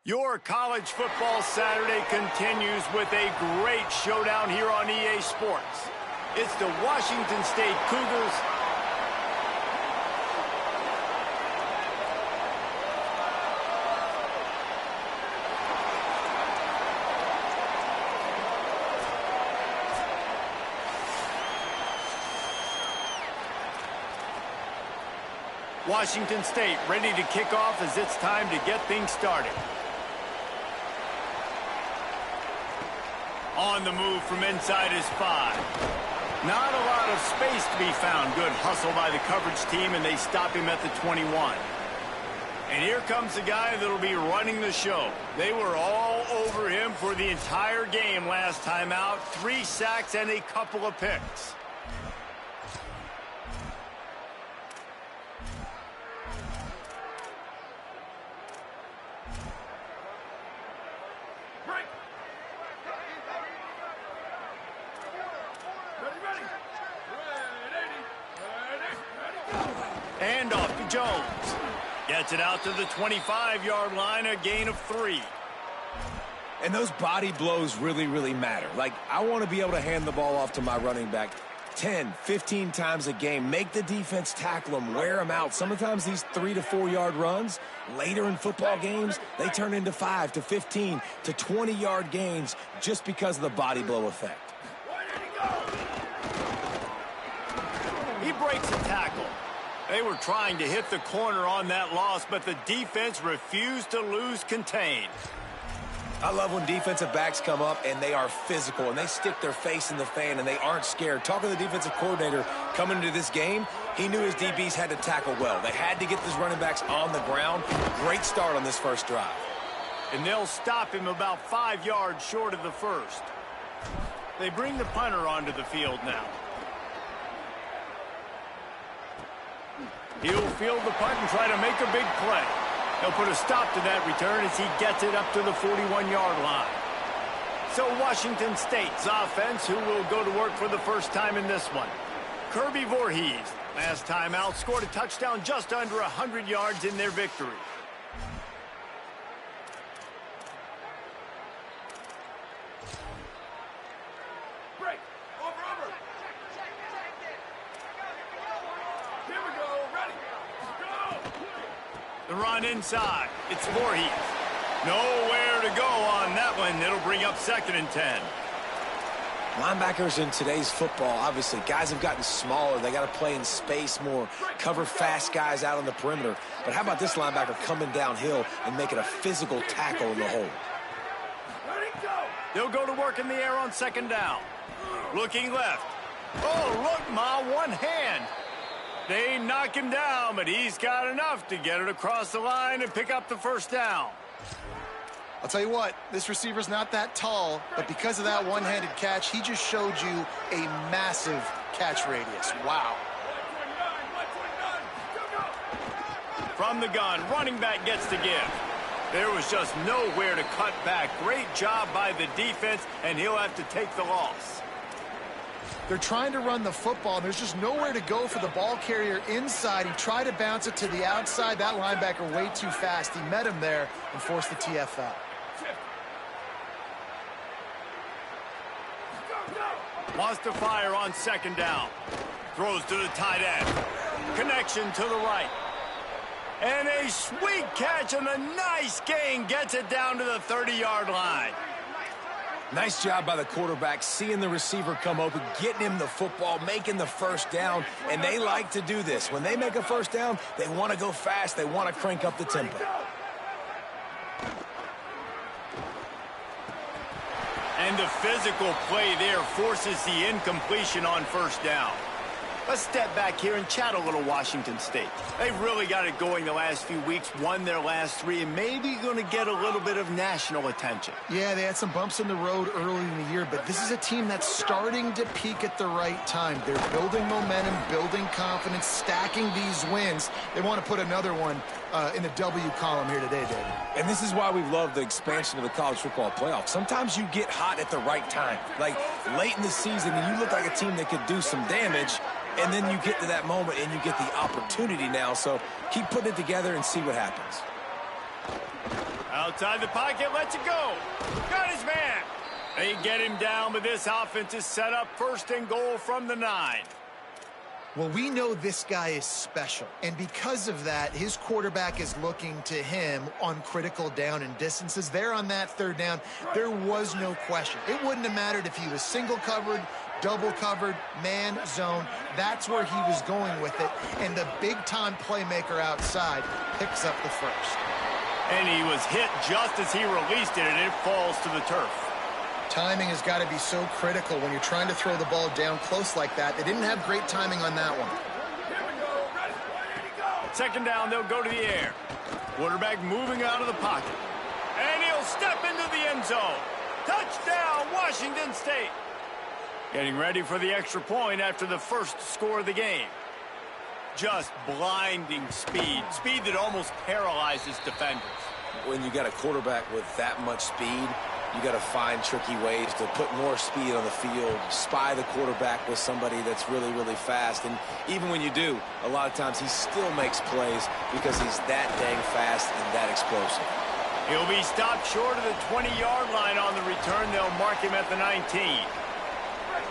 Your college football Saturday continues with a great showdown here on EA Sports. It's the Washington State Cougars Washington State ready to kick off as it's time to get things started. On the move from inside his 5. Not a lot of space to be found. Good hustle by the coverage team, and they stop him at the 21. And here comes the guy that'll be running the show. They were all over him for the entire game last time out. 3 sacks and a couple of picks. And off to Jones. Gets it out to the 25-yard line, a gain of 3. And those body blows really matter. Like, I want to be able to hand the ball off to my running back 10, 15 times a game. Make the defense tackle them, wear them out. Sometimes these 3 to 4 yard runs, later in football games, they turn into 5 to 15 to 20-yard gains just because of the body blow effect. He breaks a tackle. They were trying to hit the corner on that loss, but the defense refused to lose contain. I love when defensive backs come up and they are physical and they stick their face in the fan and they aren't scared. Talking to the defensive coordinator coming into this game, he knew his DBs had to tackle well. They had to get these running backs on the ground. Great start on this first drive. And they'll stop him about 5 yards short of the first. They bring the punter onto the field now. He'll field the punt and try to make a big play. He'll put a stop to that return as he gets it up to the 41-yard line. So Washington State's offense, who will go to work for the first time in this one. Kirby Voorhees, last time out, scored a touchdown just under 100 yards in their victory. The run inside. It's Voorhees. Nowhere to go on that one. It'll bring up 2nd and 10. Linebackers in today's football, obviously, guys have gotten smaller. They got to play in space more, cover fast guys out on the perimeter. But how about this linebacker coming downhill and making a physical tackle in the hole? They'll go to work in the air on 2nd down. Looking left. Oh, look, Ma, one hand. They knock him down, but he's got enough to get it across the line and pick up the first down. I'll tell you what, this receiver's not that tall, but because of that one-handed catch, he just showed you a massive catch radius. Wow. From the gun, running back gets the give. There was just nowhere to cut back. Great job by the defense, and he'll have to take the loss. They're trying to run the football, and there's just nowhere to go for the ball carrier inside. He tried to bounce it to the outside. That linebacker way too fast. He met him there and forced the TFL. Wants to fire on 2nd down. Throws to the tight end. Connection to the right. And a sweet catch and a nice gain gets it down to the 30-yard line. Nice job by the quarterback, seeing the receiver come open, getting him the football, making the first down, and they like to do this. When they make a first down, they want to go fast, they want to crank up the tempo. And the physical play there forces the incompletion on 1st down. Let's step back here and chat a little Washington State. They've really got it going the last few weeks, won their last 3, and maybe going to get a little bit of national attention. Yeah, they had some bumps in the road early in the year, but this is a team that's starting to peak at the right time. They're building momentum, building confidence, stacking these wins. They want to put another one in the W column here today, David. And this is why we've loved the expansion of the college football playoff. Sometimes you get hot at the right time. Like late in the season, and you look like a team that could do some damage, and then you get to that moment and you get the opportunity now. So keep putting it together and see what happens. Outside the pocket, lets it go. Got his man. They get him down, but this offense is set up 1st and goal from the 9. Well, we know this guy is special, and because of that, his quarterback is looking to him on critical down and distances. There on that 3rd down, there was no question. It wouldn't have mattered if he was single covered, double covered, man, zone. That's where he was going with it, and the big-time playmaker outside picks up the first. And he was hit just as he released it, and it falls to the turf. Timing has got to be so critical when you're trying to throw the ball down close like that. They didn't have great timing on that one. 2nd down, they'll go to the air. Quarterback moving out of the pocket. And he'll step into the end zone. Touchdown, Washington State. Getting ready for the extra point after the first score of the game. Just blinding speed. Speed that almost paralyzes defenders. When you got a quarterback with that much speed, you got to find tricky ways to put more speed on the field, spy the quarterback with somebody that's really, really fast. And even when you do, a lot of times he still makes plays because he's that dang fast and that explosive. He'll be stopped short of the 20-yard line on the return. They'll mark him at the 19.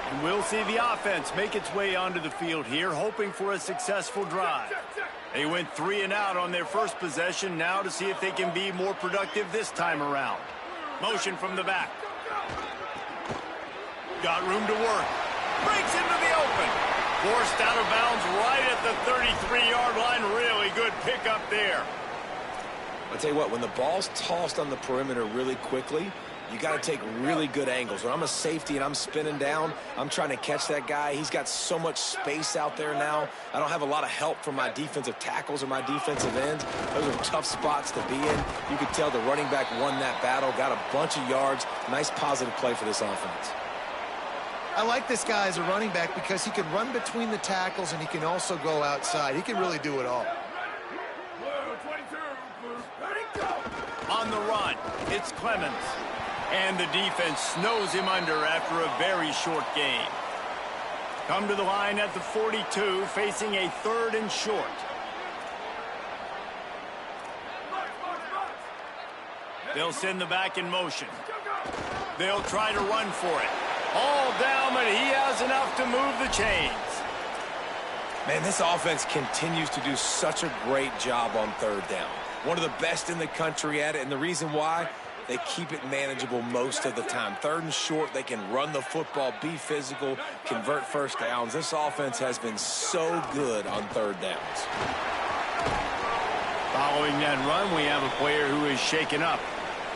And we'll see the offense make its way onto the field here, hoping for a successful drive. They went 3 and out on their first possession, now to see if they can be more productive this time around. Motion from the back. Got room to work. Breaks into the open. Forced out of bounds right at the 33-yard line. Really good pickup there. I'll tell you what, when the ball's tossed on the perimeter really quickly, you got to take really good angles. When I'm a safety and I'm spinning down, I'm trying to catch that guy. He's got so much space out there now. I don't have a lot of help from my defensive tackles or my defensive ends. Those are tough spots to be in. You could tell the running back won that battle, got a bunch of yards. Nice positive play for this offense. I like this guy as a running back because he can run between the tackles and he can also go outside. He can really do it all. On the run, it's Clemens. And the defense snows him under after a very short game. Come to the line at the 42, facing a 3rd and short. They'll send the back in motion. They'll try to run for it. All down, but he has enough to move the chains. Man, this offense continues to do such a great job on 3rd down. One of the best in the country at it, and the reason why, they keep it manageable most of the time. 3rd and short, they can run the football, be physical, convert first downs. This offense has been so good on 3rd downs. Following that run, we have a player who is shaken up.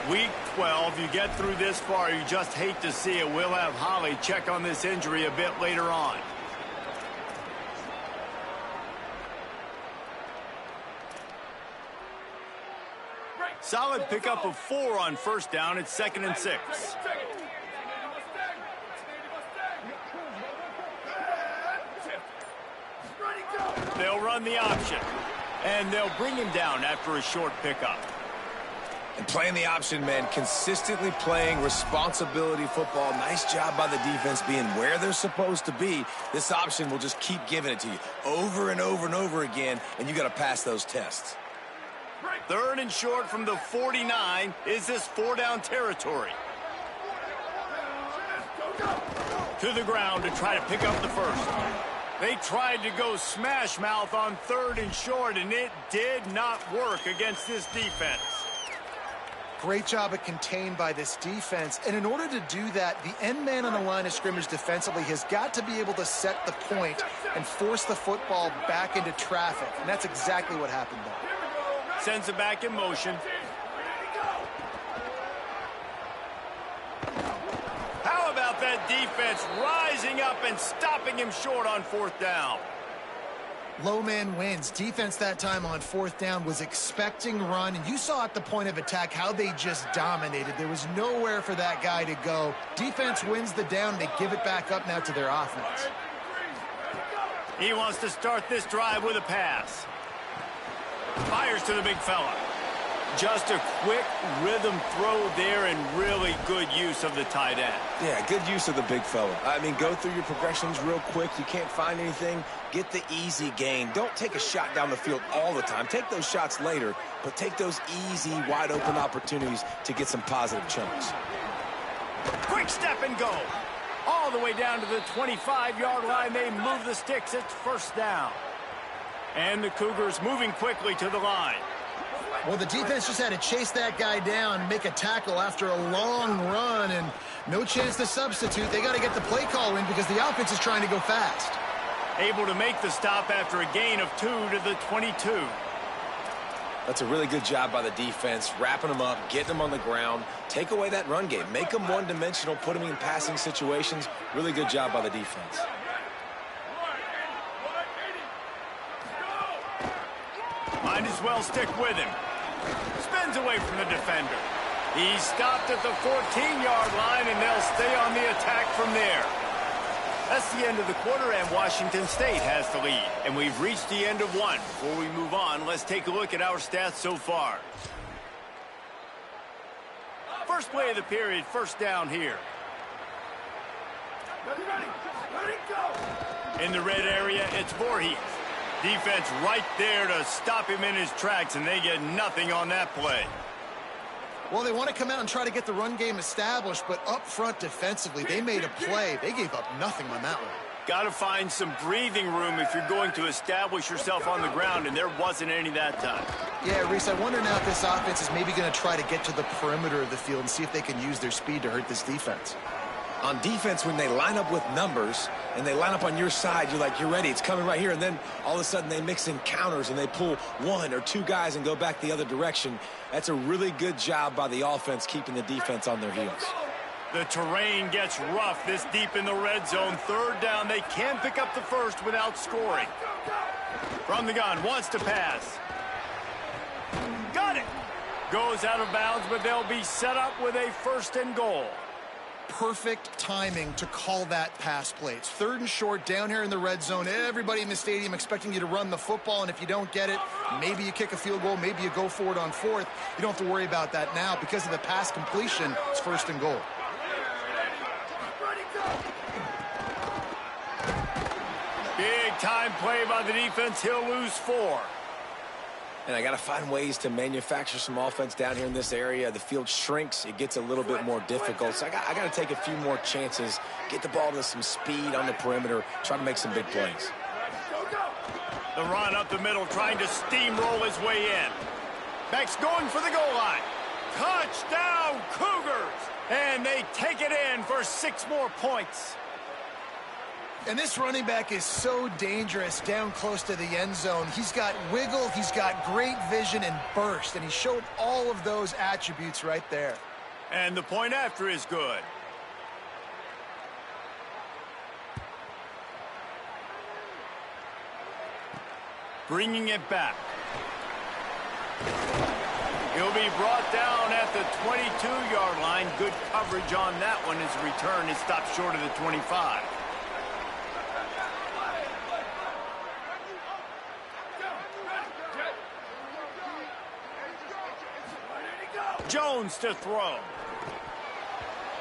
Week 12, you get through this far, you just hate to see it. We'll have Holly check on this injury a bit later on. Solid pickup of 4 on 1st down. It's 2nd and 6. They'll run the option. And they'll bring him down after a short pickup. And playing the option, man, consistently playing responsibility football. Nice job by the defense being where they're supposed to be. This option will just keep giving it to you over and over and over again, and you got to pass those tests. 3rd and short from the 49. Is this 4-down territory? To the ground to try to pick up the first. They tried to go smash mouth on 3rd and short, and it did not work against this defense. Great job at contained by this defense. And in order to do that, the end man on the line of scrimmage defensively has got to be able to set the point and force the football back into traffic. And that's exactly what happened there. Sends it back in motion. How about that defense rising up and stopping him short on 4th down? Low man wins. Defense that time on 4th down was expecting run, and you saw at the point of attack how they just dominated. There was nowhere for that guy to go. Defense wins the down. They give it back up now to their offense. He wants to start this drive with a pass. Fires to the big fella. Just a quick rhythm throw there and really good use of the tight end. Yeah, good use of the big fella. I mean, go through your progressions real quick. You can't find anything, get the easy gain. Don't take a shot down the field all the time. Take those shots later, but take those easy, wide-open opportunities to get some positive chunks. Quick step and go. All the way down to the 25-yard line. They move the sticks. It's first down. And the Cougars moving quickly to the line. Well, the defense just had to chase that guy down, make a tackle after a long run, and no chance to substitute. They got to get the play call in because the offense is trying to go fast. Able to make the stop after a gain of 2 to the 22. That's a really good job by the defense, wrapping them up, getting them on the ground. Take away that run game. Make them one-dimensional, put them in passing situations. Really good job by the defense. Might as well stick with him. Spins away from the defender. He's stopped at the 14-yard line, and they'll stay on the attack from there. That's the end of the quarter, and Washington State has the lead. And we've reached the end of one. Before we move on, let's take a look at our stats so far. First play of the period, first down here. Ready, go. In the red area, it's Voorhees. Defense right there to stop him in his tracks, and they get nothing on that play. Well, they want to come out and try to get the run game established, but up front defensively, they made a play. They gave up nothing on that one. Got to find some breathing room if you're going to establish yourself on the ground, and there wasn't any that time. Yeah, Reese, I wonder now if this offense is maybe going to try to get to the perimeter of the field and see if they can use their speed to hurt this defense. On defense, when they line up with numbers and they line up on your side, you're like, you're ready, it's coming right here. And then all of a sudden they mix in counters and they pull 1 or 2 guys and go back the other direction. That's a really good job by the offense keeping the defense on their heels. The terrain gets rough this deep in the red zone. Third down, they can pick up the first without scoring. From the gun, wants to pass. Got it. Goes out of bounds, but they'll be set up with a first and goal. Perfect timing to call that pass play. It's 3rd and short down here in the red zone. Everybody in the stadium expecting you to run the football, and if you don't get it, maybe you kick a field goal, maybe you go for it on 4th. You don't have to worry about that now. Because of the pass completion, it's 1st and goal. Big time play by the defense. He'll lose 4. And I got to find ways to manufacture some offense down here in this area. The field shrinks. It gets a little bit more difficult. So I got to take a few more chances, get the ball to some speed on the perimeter, try to make some big plays. The run up the middle, trying to steamroll his way in. Beck's going for the goal line. Touchdown, Cougars! And they take it in for 6 more points. And this running back is so dangerous down close to the end zone. He's got wiggle, he's got great vision and burst, and he showed all of those attributes right there. And the point after is good. Bringing it back. He'll be brought down at the 22-yard line. Good coverage on that one. His return is stopped short of the 25. Jones to throw.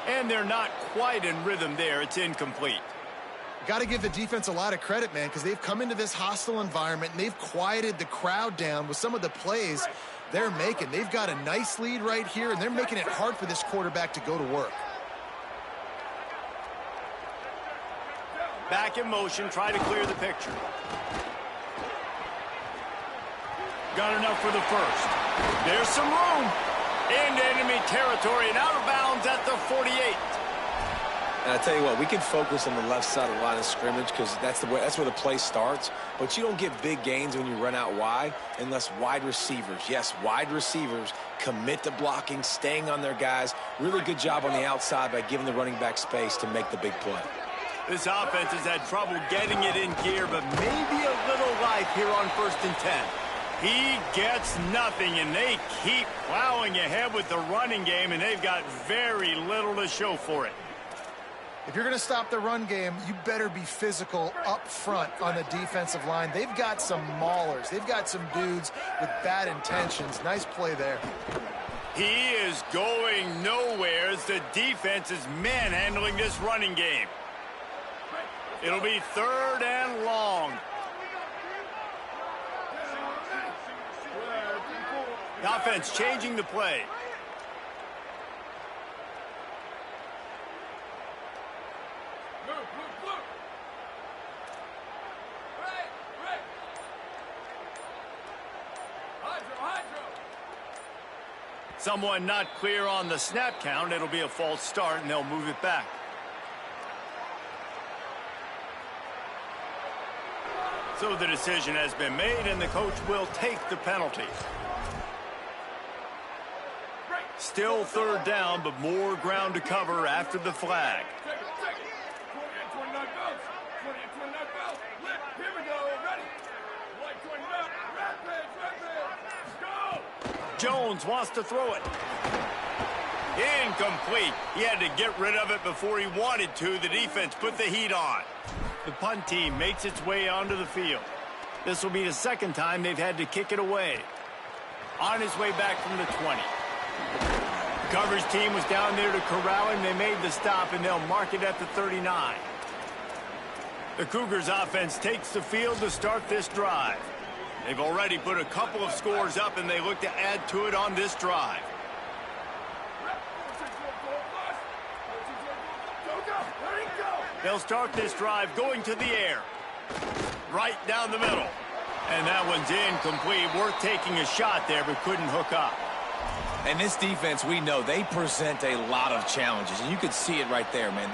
And they're not quite in rhythm there. It's incomplete. Got to give the defense a lot of credit, man, because they've come into this hostile environment and they've quieted the crowd down with some of the plays they're making. They've got a nice lead right here, and they're making it hard for this quarterback to go to work. Back in motion, try to clear the picture. Got enough for the first. There's some room. Into enemy territory and out of bounds at the 48. And I tell you what, we can focus on the left side of the line of scrimmage because that's where the play starts. But you don't get big gains when you run out wide unless wide receivers, yes, wide receivers commit to blocking, staying on their guys. Really good job on the outside by giving the running back space to make the big play. This offense has had trouble getting it in gear, but maybe a little life here on 1st and 10. He gets nothing, and they keep plowing ahead with the running game, and they've got very little to show for it. If you're going to stop the run game, you better be physical up front on the defensive line. They've got some maulers. They've got some dudes with bad intentions. Nice play there. He is going nowhere as the defense is manhandling this running game. It'll be 3rd and long. The offense changing the play. Someone not clear on the snap count. It'll be a false start, and they'll move it back. So the decision has been made, and the coach will take the penalty. Still 3rd down, but more ground to cover after the flag. Jones wants to throw it. Incomplete. He had to get rid of it before he wanted to. The defense put the heat on. The punt team makes its way onto the field. This will be the 2nd time they've had to kick it away. On his way back from the 20. The coverage team was down there to corral him. They made the stop, and they'll mark it at the 39. The Cougars offense takes the field to start this drive. They've already put a couple of scores up, and they look to add to it on this drive. They'll start this drive going to the air. Right down the middle. And that one's incomplete. Worth taking a shot there, but couldn't hook up. And this defense, we know, they present a lot of challenges. And you could see it right there, man.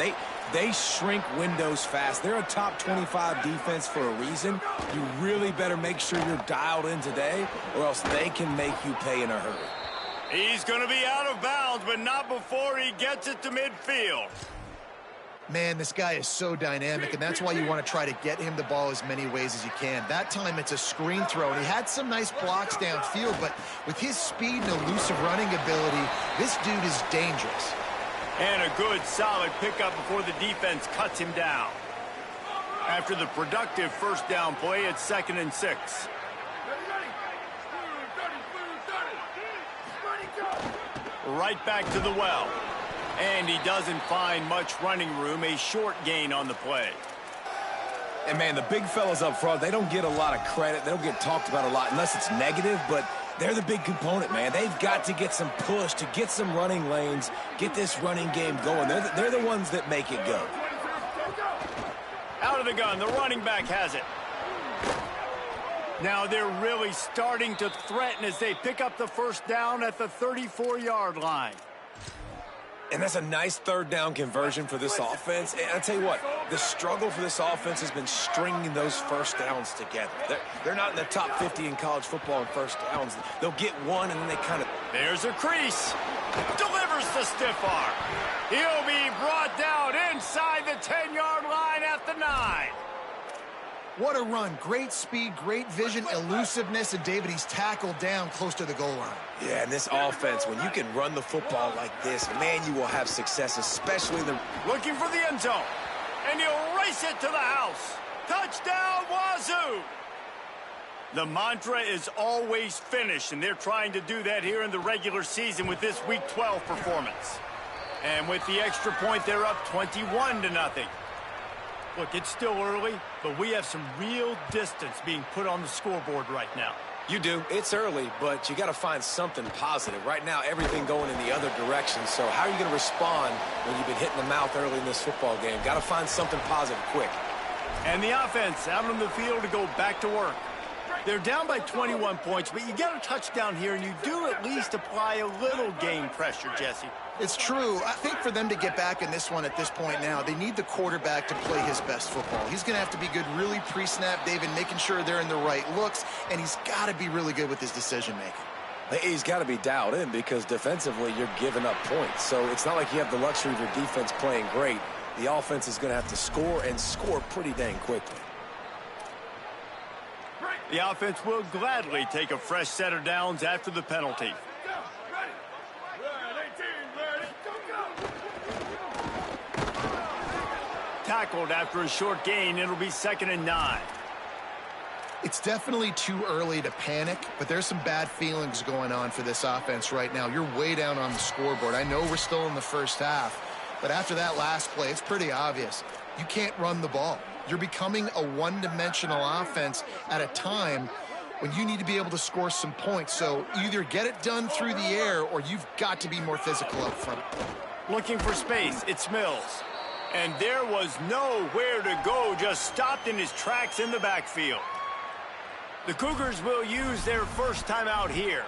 They shrink windows fast. They're a top 25 defense for a reason. You really better make sure you're dialed in today, or else they can make you pay in a hurry. He's going to be out of bounds, but not before he gets it to midfield. Man, this guy is so dynamic, and that's why you want to try to get him the ball as many ways as you can. That time it's a screen throw, and he had some nice blocks downfield, but with his speed and elusive running ability, this dude is dangerous. And a good, solid pickup before the defense cuts him down. After the productive 1st down play, it's 2nd and 6. Right back to the well. And he doesn't find much running room, a short gain on the play. And, man, the big fellas up front, they don't get a lot of credit. They don't get talked about a lot unless it's negative, but they're the big component, man. They've got to get some push to get some running lanes, get this running game going. They're the ones that make it go. Out of the gun, the running back has it. Now they're really starting to threaten as they pick up the 1st down at the 34-yard line. And that's a nice 3rd down conversion for this offense. And I tell you what, the struggle for this offense has been stringing those 1st downs together. They're not in the top 50 in college football in 1st downs. They'll get one, and then they kind of... There's a crease. Delivers the stiff arm. He'll be brought down inside the 10-yard line at the 9. What a run. Great speed, great vision, elusiveness, and David, he's tackled down close to the goal line. Yeah, and this offense, when you can run the football like this, man, you will have success, especially the... Looking for the end zone, and he'll race it to the house. Touchdown, Wazoo! The mantra is always finish, and they're trying to do that here in the regular season with this Week 12 performance. And with the extra point, they're up 21-0. Look, it's still early, but we have some real distance being put on the scoreboard right now. You do. It's early, but you got to find something positive. Right now, everything going in the other direction. So how are you going to respond when you've been hit in the mouth early in this football game? Got to find something positive quick. And the offense out on the field to go back to work. They're down by 21 points, but you get a touchdown here, and you do at least apply a little game pressure, Jesse. It's true. I think for them to get back in this one at this point now, they need the quarterback to play his best football. He's going to have to be good really pre-snap, David, making sure they're in the right looks, and he's got to be really good with his decision-making. He's got to be dialed in because defensively you're giving up points. So it's not like you have the luxury of your defense playing great. The offense is going to have to score and score pretty dang quickly. The offense will gladly take a fresh set of downs after the penalty. tackled after a short gain. It'll be 2nd and 9. It's definitely too early to panic, but there's some bad feelings going on for this offense right now. You're way down on the scoreboard. I know we're still in the first half, but after that last play, it's pretty obvious. You can't run the ball. You're becoming a one-dimensional offense at a time when you need to be able to score some points. So either get it done through the air or you've got to be more physical up front. Looking for space, it's Mills. And there was nowhere to go, just stopped in his tracks in the backfield. The Cougars will use their first timeout here.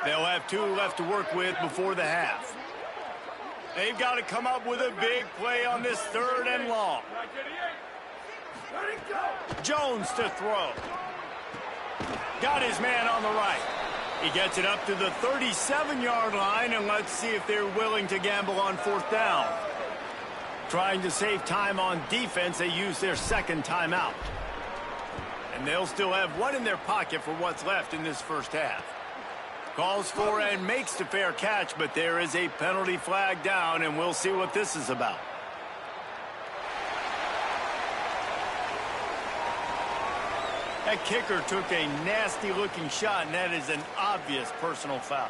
They'll have 2 left to work with before the half. They've got to come up with a big play on this 3rd and long. Jones to throw. Got his man on the right. He gets it up to the 37-yard line, and let's see if they're willing to gamble on 4th down. Trying to save time on defense, they use their 2nd timeout. And they'll still have 1 in their pocket for what's left in this first half. Calls for and makes the fair catch, but there is a penalty flag down, and we'll see what this is about. That kicker took a nasty-looking shot, and that is an obvious personal foul.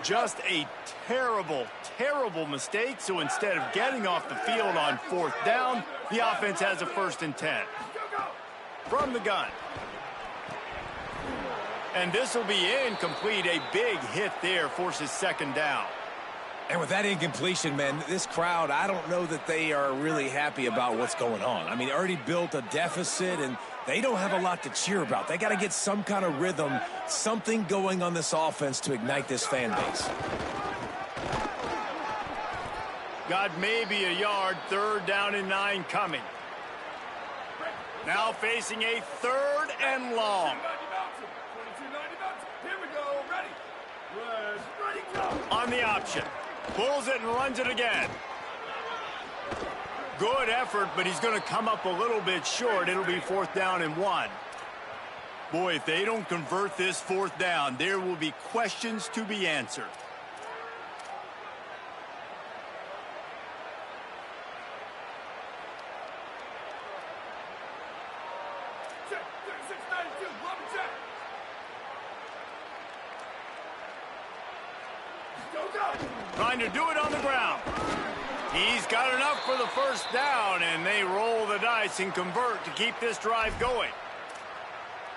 Just a terrible, terrible mistake, so instead of getting off the field on 4th down, the offense has a 1st and 10. From the gun. And this will be incomplete. A big hit there forces 2nd down. And with that incompletion, man, this crowd, I don't know that they are really happy about what's going on. I mean, they already built a deficit, and they don't have a lot to cheer about. They got to get some kind of rhythm, something going on this offense to ignite this fan base. Got maybe a yard, 3rd down and 9 coming. Now facing a 3rd and long. On the option. Pulls it and runs it again. Good effort, but he's going to come up a little bit short. It'll be 4th down and 1. Boy, if they don't convert this 4th down, there will be questions to be answered. Trying to do it on the ground. He's got enough for the 1st down, and they roll the dice and convert to keep this drive going.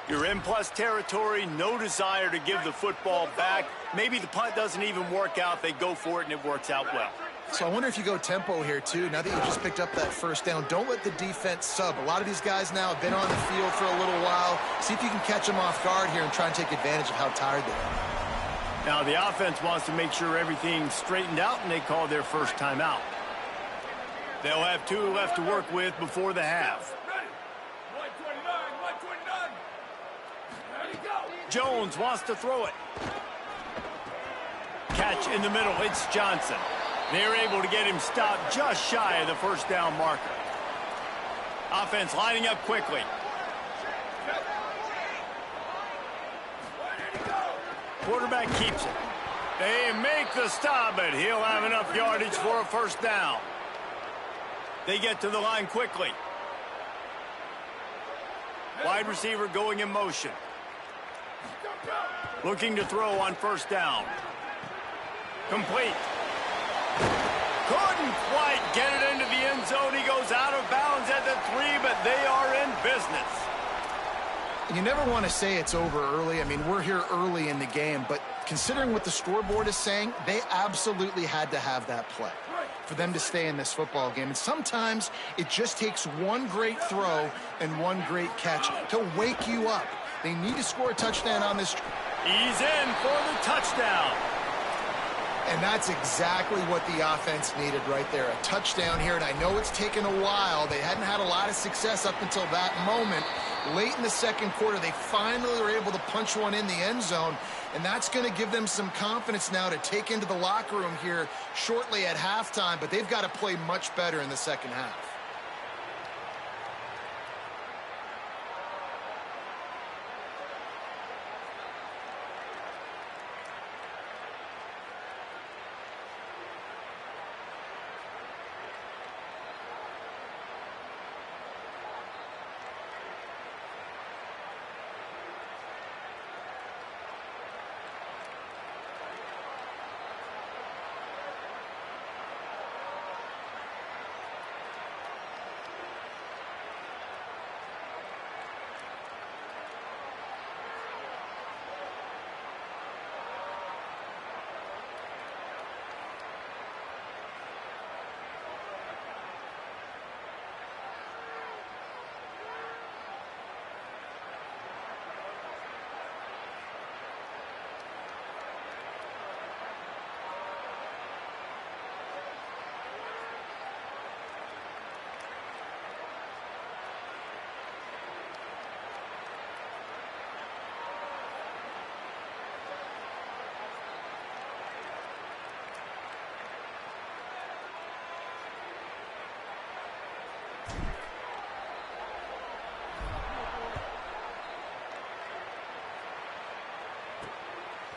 You're in plus territory, no desire to give the football back. Maybe the punt doesn't even work out. They go for it, and it works out well. So I wonder if you go tempo here, too. Now that you just picked up that 1st down, don't let the defense sub. A lot of these guys now have been on the field for a little while. See if you can catch them off guard here and try and take advantage of how tired they are. Now, the offense wants to make sure everything's straightened out, and they call their first timeout. They'll have 2 left to work with before the half. Jones wants to throw it. Catch in the middle. It's Johnson. They're able to get him stopped just shy of the 1st down marker. Offense lining up quickly. Quarterback keeps it. They make the stop, but he'll have enough yardage for a 1st down. They get to the line quickly. Wide receiver going in motion. Looking to throw on 1st down. Complete. Couldn't quite get it into the end zone. He goes out of bounds at the 3, but they are in business. You never want to say it's over early. I mean, we're here early in the game, but considering what the scoreboard is saying, they absolutely had to have that play for them to stay in this football game. And sometimes it just takes one great throw and one great catch to wake you up. They need to score a touchdown on this. He's in for the touchdown. And that's exactly what the offense needed right there, a touchdown here. And I know it's taken a while. They hadn't had a lot of success up until that moment. Late in the 2nd quarter, they finally were able to punch one in the end zone. And that's going to give them some confidence now to take into the locker room here shortly at halftime. But they've got to play much better in the 2nd half.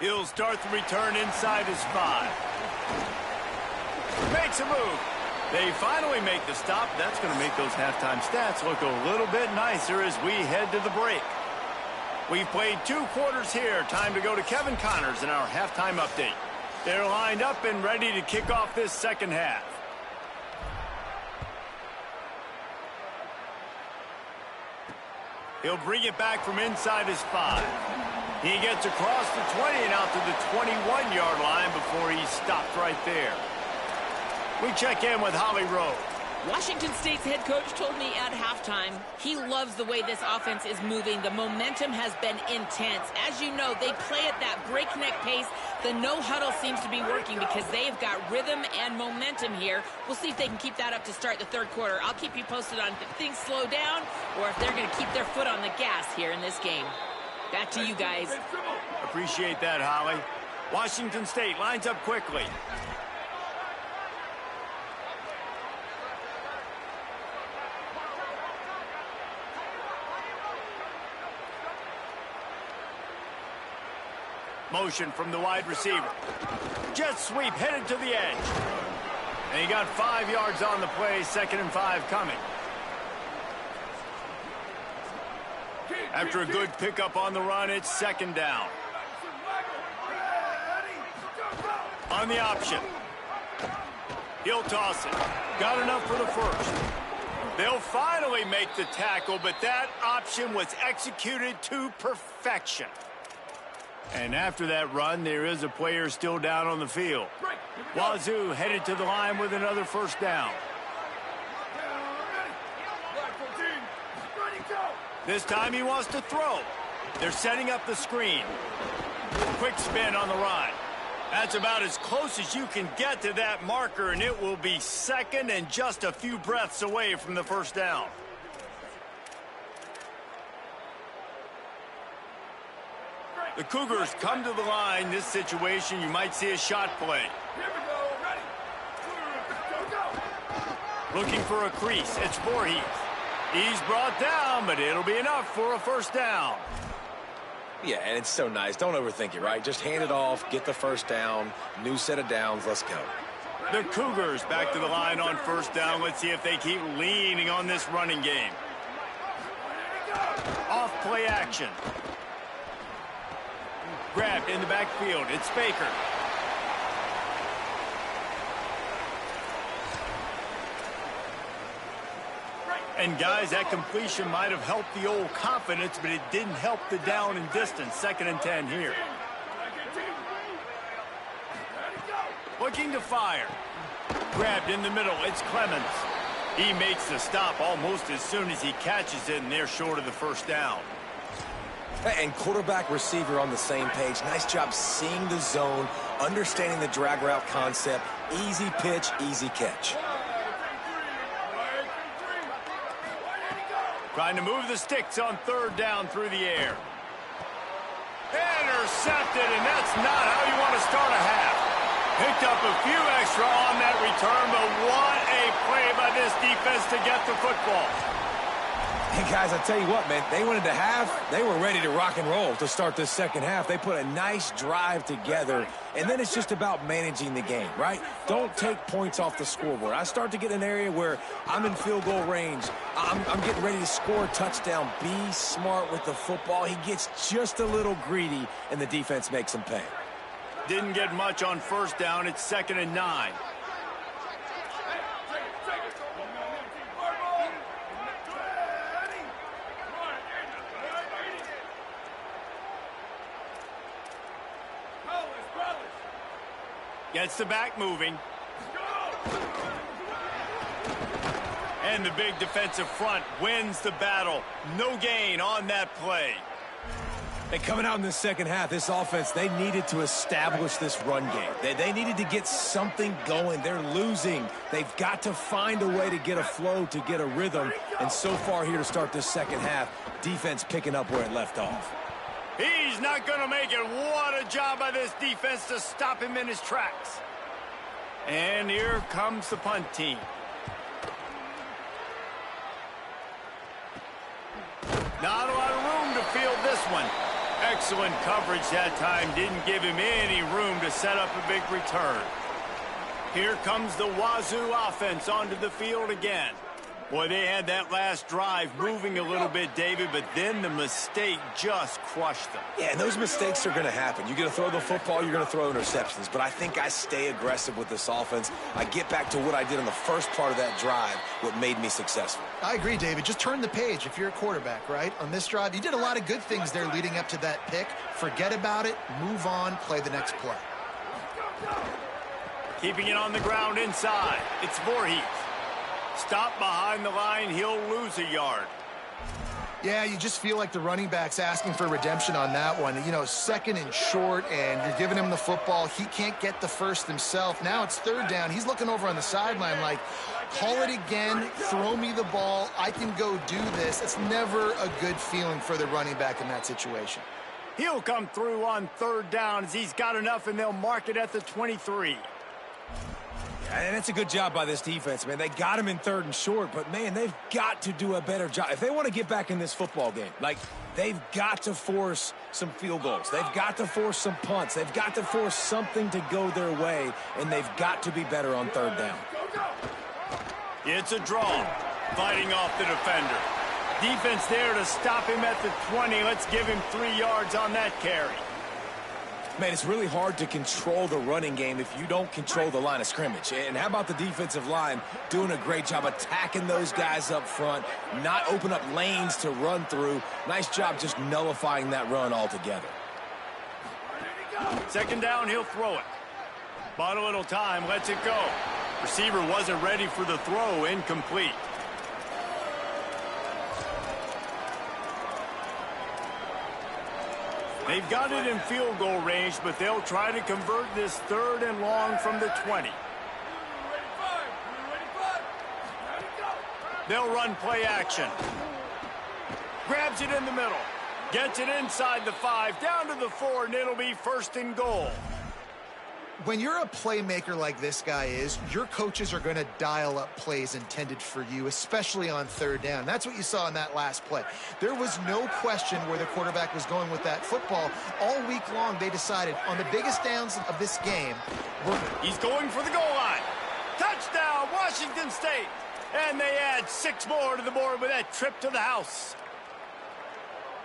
He'll start the return inside his 5. Makes a move. They finally make the stop. That's going to make those halftime stats look a little bit nicer as we head to the break. We've played 2 quarters here. Time to go to Kevin Connors in our halftime update. They're lined up and ready to kick off this second half. He'll bring it back from inside his 5. He gets across the 20 and out to the 21-yard line before he's stopped right there. We check in with Holly Rowe. Washington State's head coach told me at halftime he loves the way this offense is moving. The momentum has been intense. As you know, they play at that breakneck pace. The no-huddle seems to be working because they've got rhythm and momentum here. We'll see if they can keep that up to start the third quarter. I'll keep you posted on if things slow down or if they're going to keep their foot on the gas here in this game. Back to you guys. Appreciate that, Holly. Washington State lines up quickly. Motion from the wide receiver. Jet sweep headed to the edge. And he got 5 yards on the play, 2nd and 5 coming. After a good pickup on the run, it's 2nd down. On the option. He'll toss it. Got enough for the first. They'll finally make the tackle, but that option was executed to perfection. And after that run, there is a player still down on the field. Wazoo headed to the line with another 1st down. This time he wants to throw. They're setting up the screen. Quick spin on the run. That's about as close as you can get to that marker, and it will be 2nd and just a few breaths away from the 1st down. The Cougars come to the line. This situation, you might see a shot play. Looking for a crease. It's Voorhees. He's brought down, but it'll be enough for a 1st down. Yeah, and it's so nice. Don't overthink it, right? Just hand it off, get the 1st down, new set of downs, let's go. The Cougars back to the line on 1st down. Let's see if they keep leaning on this running game. Off play action. Grabbed in the backfield. It's Baker. And, guys, that completion might have helped the old confidence, but it didn't help the down and distance. 2nd and 10 here. Looking to fire. Grabbed in the middle. It's Clemens. He makes the stop almost as soon as he catches it, and they're short of the 1st down. And quarterback receiver on the same page. Nice job seeing the zone, understanding the drag route concept. Easy pitch, easy catch. Trying to move the sticks on 3rd down through the air. Intercepted, and that's not how you want to start a half. Picked up a few extra on that return, but what a play by this defense to get the football. Hey, guys, I tell you what, man, they went into half. They were ready to rock and roll to start this 2nd half. They put a nice drive together, and then it's just about managing the game, right? Don't take points off the scoreboard. I start to get an area where I'm in field goal range. I'm getting ready to score a touchdown. Be smart with the football. He gets just a little greedy, and the defense makes him pay. Didn't get much on 1st down. It's 2nd and 9. Gets the back moving. And the big defensive front wins the battle. No gain on that play. And coming out in the 2nd half, this offense, they needed to establish this run game. They needed to get something going. They're losing. They've got to find a way to get a flow, to get a rhythm. And so far here to start this 2nd half, defense picking up where it left off. He's not going to make it. What a job by this defense to stop him in his tracks. And here comes the punt team. Not a lot of room to field this one. Excellent coverage that time. Didn't give him any room to set up a big return. Here comes the Wazoo offense onto the field again. Boy, they had that last drive moving a little bit, David, but then the mistake just crushed them. Yeah, and those mistakes are going to happen. You're going to throw the football, you're going to throw interceptions. But I think I stay aggressive with this offense. I get back to what I did in the first part of that drive, what made me successful. I agree, David. Just turn the page if you're a quarterback, right? On this drive, you did a lot of good things there leading up to that pick. Forget about it, move on, play the next play. Keeping it on the ground inside. It's Voorhees. Stop behind the line, he'll lose a yard. Yeah, you just feel like the running back's asking for redemption on that one. You know, second and short, and you're giving him the football. He can't get the first himself. Now it's third down. He's looking over on the sideline like, call it again, throw me the ball, I can go do this. It's never a good feeling for the running back in that situation. He'll come through on third down as he's got enough, and they'll mark it at the 23. And it's a good job by this defense, man. They got him in third and short, but, man, they've got to do a better job. If they want to get back in this football game, like, they've got to force some field goals. They've got to force some punts. They've got to force something to go their way, and they've got to be better on third down. It's a draw, fighting off the defender. Defense there to stop him at the 20. Let's give him 3 yards on that carry. Man, it's really hard to control the running game if you don't control the line of scrimmage. And how about the defensive line doing a great job attacking those guys up front, not open up lanes to run through. Nice job just nullifying that run altogether. Second down, he'll throw it. Bought a little time, lets it go. Receiver wasn't ready for the throw, incomplete. They've got it in field goal range, but they'll try to convert this third and long from the 20. They'll run play action. Grabs it in the middle. Gets it inside the 5, down to the 4, and it'll be first and goal. When you're a playmaker like this guy is, your coaches are going to dial up plays intended for you, especially on third down. That's what you saw in that last play. There was no question where the quarterback was going with that football. All week long, they decided on the biggest downs of this game. He's going for the goal line. Touchdown, Washington State. And they add 6 more to the board with that trip to the house.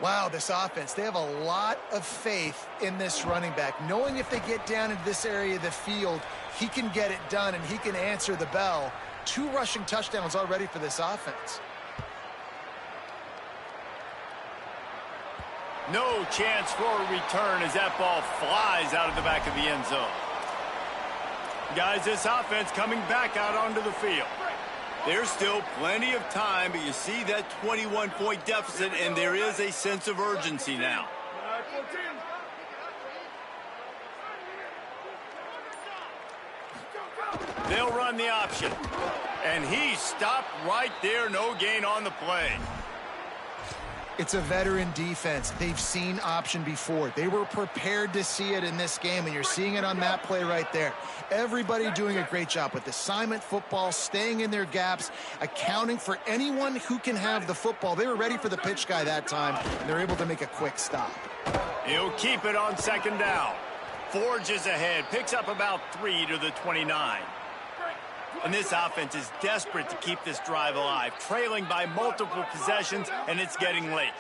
Wow, this offense, they have a lot of faith in this running back, knowing if they get down into this area of the field, he can get it done and he can answer the bell. 2 rushing touchdowns already for this offense. No chance for a return as that ball flies out of the back of the end zone. Guys, this offense coming back out onto the field. There's still plenty of time, but you see that 21-point deficit, and there is a sense of urgency now. They'll run the option. And he stopped right there, no gain on the play. It's a veteran defense. They've seen option before. They were prepared to see it in this game, and you're seeing it on that play right there. Everybody doing a great job with assignment football, staying in their gaps, accounting for anyone who can have the football. They were ready for the pitch guy that time, and they're able to make a quick stop. He'll keep it on second down. Forges ahead, picks up about 3 to the 29. And this offense is desperate to keep this drive alive, trailing by multiple possessions, and it's getting late.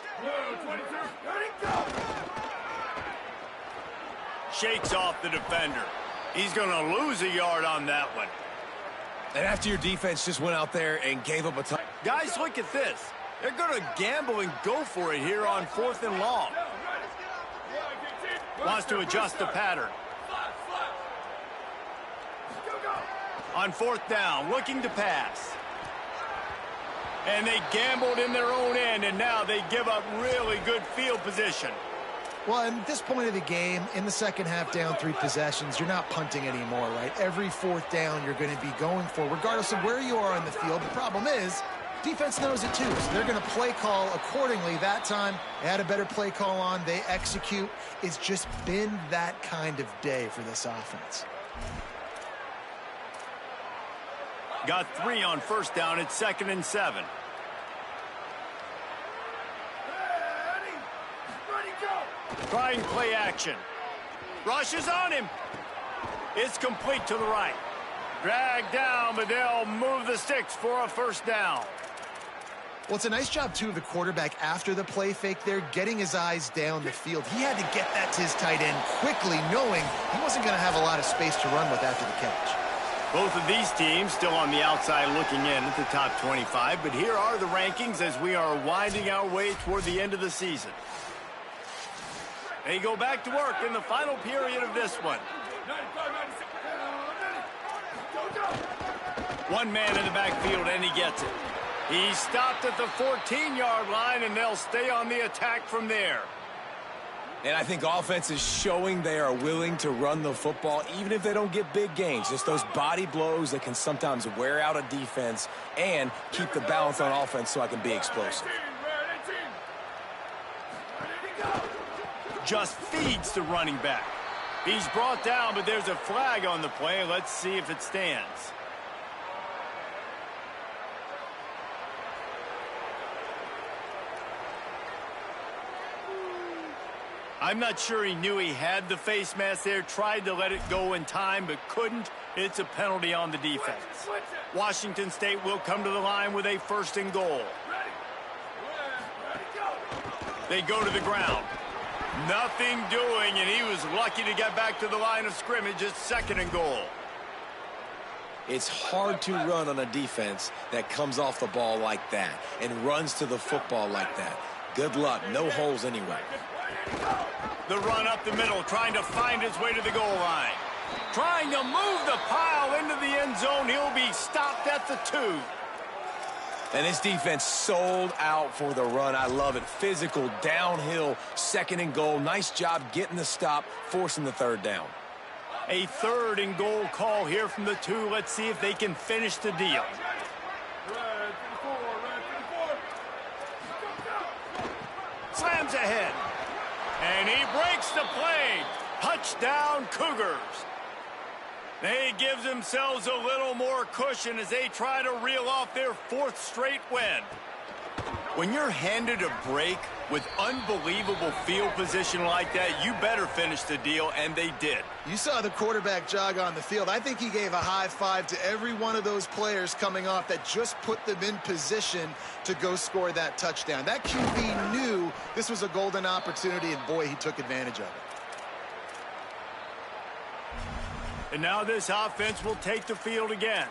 Shakes off the defender. He's going to lose a yard on that one. And after your defense just went out there and gave up a touchdown. Guys, look at this. They're going to gamble and go for it here on 4th and long. Wants to adjust the pattern. On 4th down, looking to pass. And they gambled in their own end, and now they give up really good field position. Well, at this point of the game, in the second half, down 3 possessions, you're not punting anymore, right? Every 4th down you're going to be going for, regardless of where you are on the field. The problem is, defense knows it too, so they're going to play call accordingly. That time, they had a better play call on. They execute. It's just been that kind of day for this offense. Got 3 on 1st down. It's 2nd and 7. Trying play action. Rushes on him. It's complete to the right. Dragged down, but they'll move the sticks for a first down. Well, it's a nice job, too, of the quarterback after the play fake there, getting his eyes down the field. He had to get that to his tight end quickly, knowing he wasn't going to have a lot of space to run with after the catch. Both of these teams still on the outside looking in at the top 25, but here are the rankings as we are winding our way toward the end of the season. They go back to work in the final period of this one. One man in the backfield, and he gets it. He stopped at the 14-yard line, and they'll stay on the attack from there. And I think offense is showing they are willing to run the football, even if they don't get big gains. Just those body blows that can sometimes wear out a defense and keep the balance on offense so I can be explosive. Just feeds the running back. He's brought down, but there's a flag on the play. Let's see if it stands. I'm not sure he knew he had the face mask there, tried to let it go in time, but couldn't. It's a penalty on the defense. Washington State will come to the line with a 1st and goal. They go to the ground. Nothing doing, and he was lucky to get back to the line of scrimmage. It's 2nd and goal. It's hard to run on a defense that comes off the ball like that and runs to the football like that. Good luck. No holes anyway. The run up the middle, trying to find his way to the goal line. Trying to move the pile into the end zone. He'll be stopped at the 2. And this defense sold out for the run. I love it. Physical, downhill, 2nd and goal. Nice job getting the stop, forcing the 3rd down. A 3rd and goal call here from the 2. Let's see if they can finish the deal. Slams ahead. And he breaks the play. Touchdown, Cougars. They give themselves a little more cushion as they try to reel off their 4th straight win. When you're handed a break with unbelievable field position like that, you better finish the deal, and they did. You saw the quarterback jog on the field. I think he gave a high five to every one of those players coming off that just put them in position to go score that touchdown. That QB knew this was a golden opportunity, and boy, he took advantage of it. And now this offense will take the field again.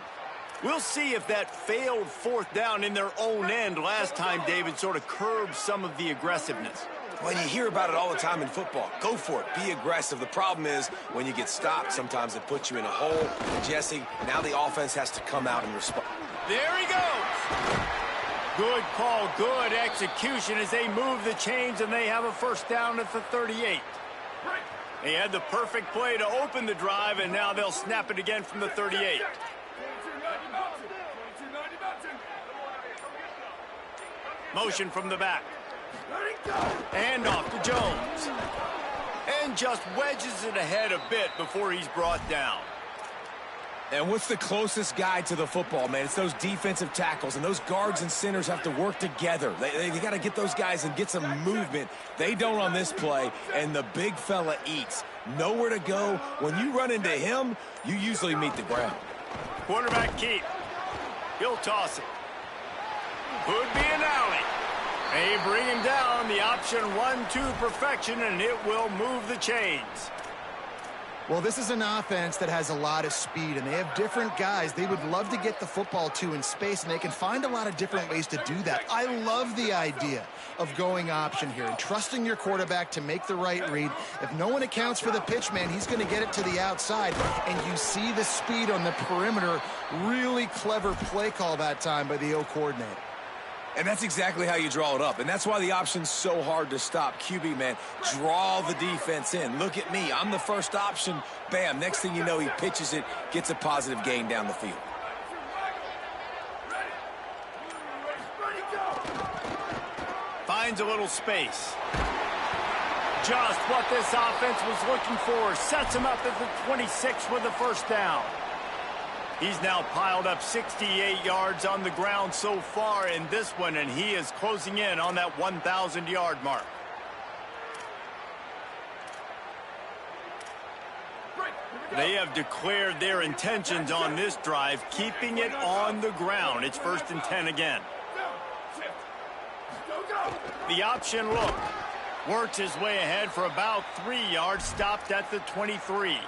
We'll see if that failed 4th down in their own end last time, David, sort of curbed some of the aggressiveness. Well, you hear about it all the time in football. Go for it. Be aggressive. The problem is when you get stopped, sometimes it puts you in a hole. And Jesse, now the offense has to come out and respond. There he goes. Good call, good execution as they move the chains, and they have a 1st down at the 38. They had the perfect play to open the drive, and now they'll snap it again from the 38. Motion from the back. And off to Jones. And just wedges it ahead a bit before he's brought down. And what's the closest guy to the football, man? It's those defensive tackles, and those guards and centers have to work together. They got to get those guys and get some movement. They don't on this play, and the big fella eats. Nowhere to go. When you run into him, you usually meet the ground. Quarterback keep. He'll toss it. Could be an alley. They bring him down. The option 1-2 perfection, and it will move the chains. Well, this is an offense that has a lot of speed, and they have different guys they would love to get the football to in space, and they can find a lot of different ways to do that. I love the idea of going option here and trusting your quarterback to make the right read. If no one accounts for the pitch, man, he's going to get it to the outside, and you see the speed on the perimeter. Really clever play call that time by the O coordinator. And that's exactly how you draw it up. And that's why the option's so hard to stop. QB, man, draw the defense in. Look at me. I'm the first option. Bam. Next thing you know, he pitches it, gets a positive gain down the field. Finds a little space. Just what this offense was looking for. Sets him up at the 26 with the 1st down. He's now piled up 68 yards on the ground so far in this one, and he is closing in on that 1,000-yard mark. They have declared their intentions on this drive, keeping it on the ground. It's 1st and 10 again. The option look. Works his way ahead for about 3 yards, stopped at the 23.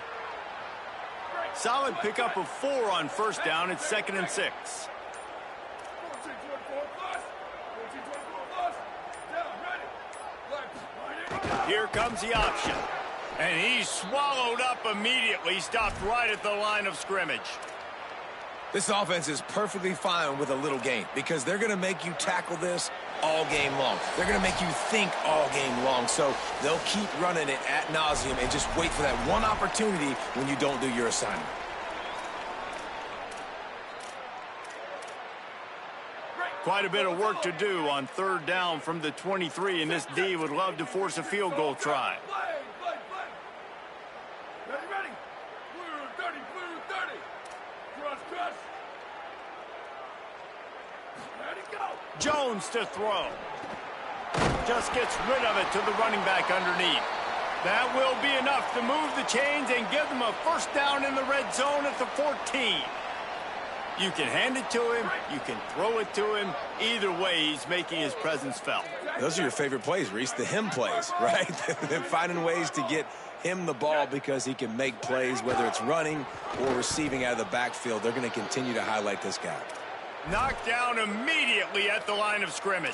Solid pickup of 4 on 1st down. It's 2nd and 6. Here comes the option. And he's swallowed up immediately, stopped right at the line of scrimmage. This offense is perfectly fine with a little gain because they're going to make you tackle this all game long. They're going to make you think all game long. So they'll keep running it ad nauseum and just wait for that one opportunity when you don't do your assignment. Quite a bit of work to do on 3rd down from the 23, and this D would love to force a field goal try. Jones to throw. Just gets rid of it to the running back underneath. That will be enough to move the chains and give them a 1st down in the red zone at the 14. You can hand it to him. You can throw it to him. Either way, he's making his presence felt. Those are your favorite plays, Reese, the him plays, right? They're finding ways to get him the ball because he can make plays, whether it's running or receiving out of the backfield. They're going to continue to highlight this guy. Knocked down immediately at the line of scrimmage.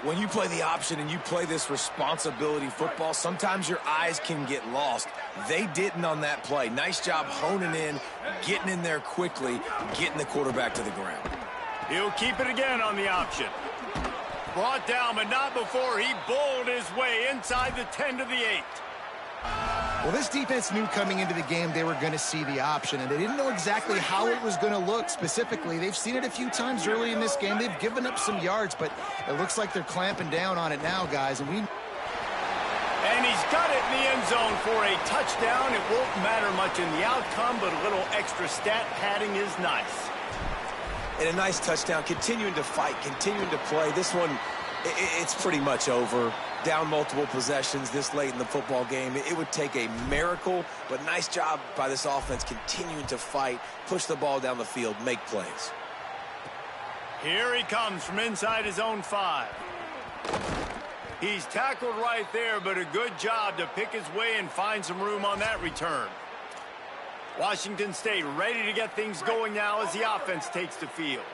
When you play the option and you play this responsibility football, sometimes your eyes can get lost. They didn't on that play. Nice job honing in, getting in there quickly, getting the quarterback to the ground. He'll keep it again on the option. Brought down, but not before he bowled his way inside the 10 to the 8. Well, this defense knew coming into the game they were going to see the option, and they didn't know exactly how it was going to look specifically. They've seen it a few times early in this game. They've given up some yards, but it looks like they're clamping down on it now, guys. And he's got it in the end zone for a touchdown. It won't matter much in the outcome, but a little extra stat padding is nice. And a nice touchdown, continuing to fight, continuing to play. This one, it's pretty much over. Down multiple possessions this late in the football game. It would take a miracle, but nice job by this offense continuing to fight, push the ball down the field, make plays. Here he comes from inside his own 5. He's tackled right there, but a good job to pick his way and find some room on that return. Washington State ready to get things going now as the offense takes the field.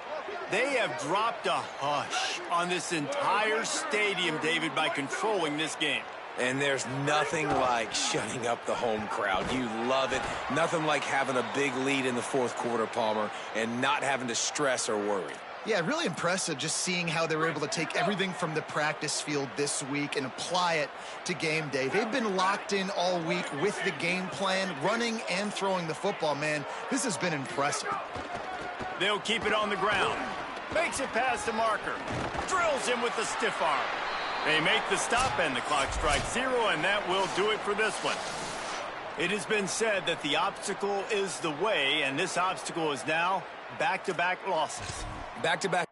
They have dropped a hush on this entire stadium, David, by controlling this game. And there's nothing like shutting up the home crowd. You love it. Nothing like having a big lead in the 4th quarter, Palmer, and not having to stress or worry. Yeah, really impressive just seeing how they were able to take everything from the practice field this week and apply it to game day. They've been locked in all week with the game plan, running and throwing the football, man. This has been impressive. They'll keep it on the ground. Makes it past the marker. Drills him with the stiff arm. They make the stop and the clock strikes 0, and that will do it for this one. It has been said that the obstacle is the way, and this obstacle is now back-to-back losses. Back-to-back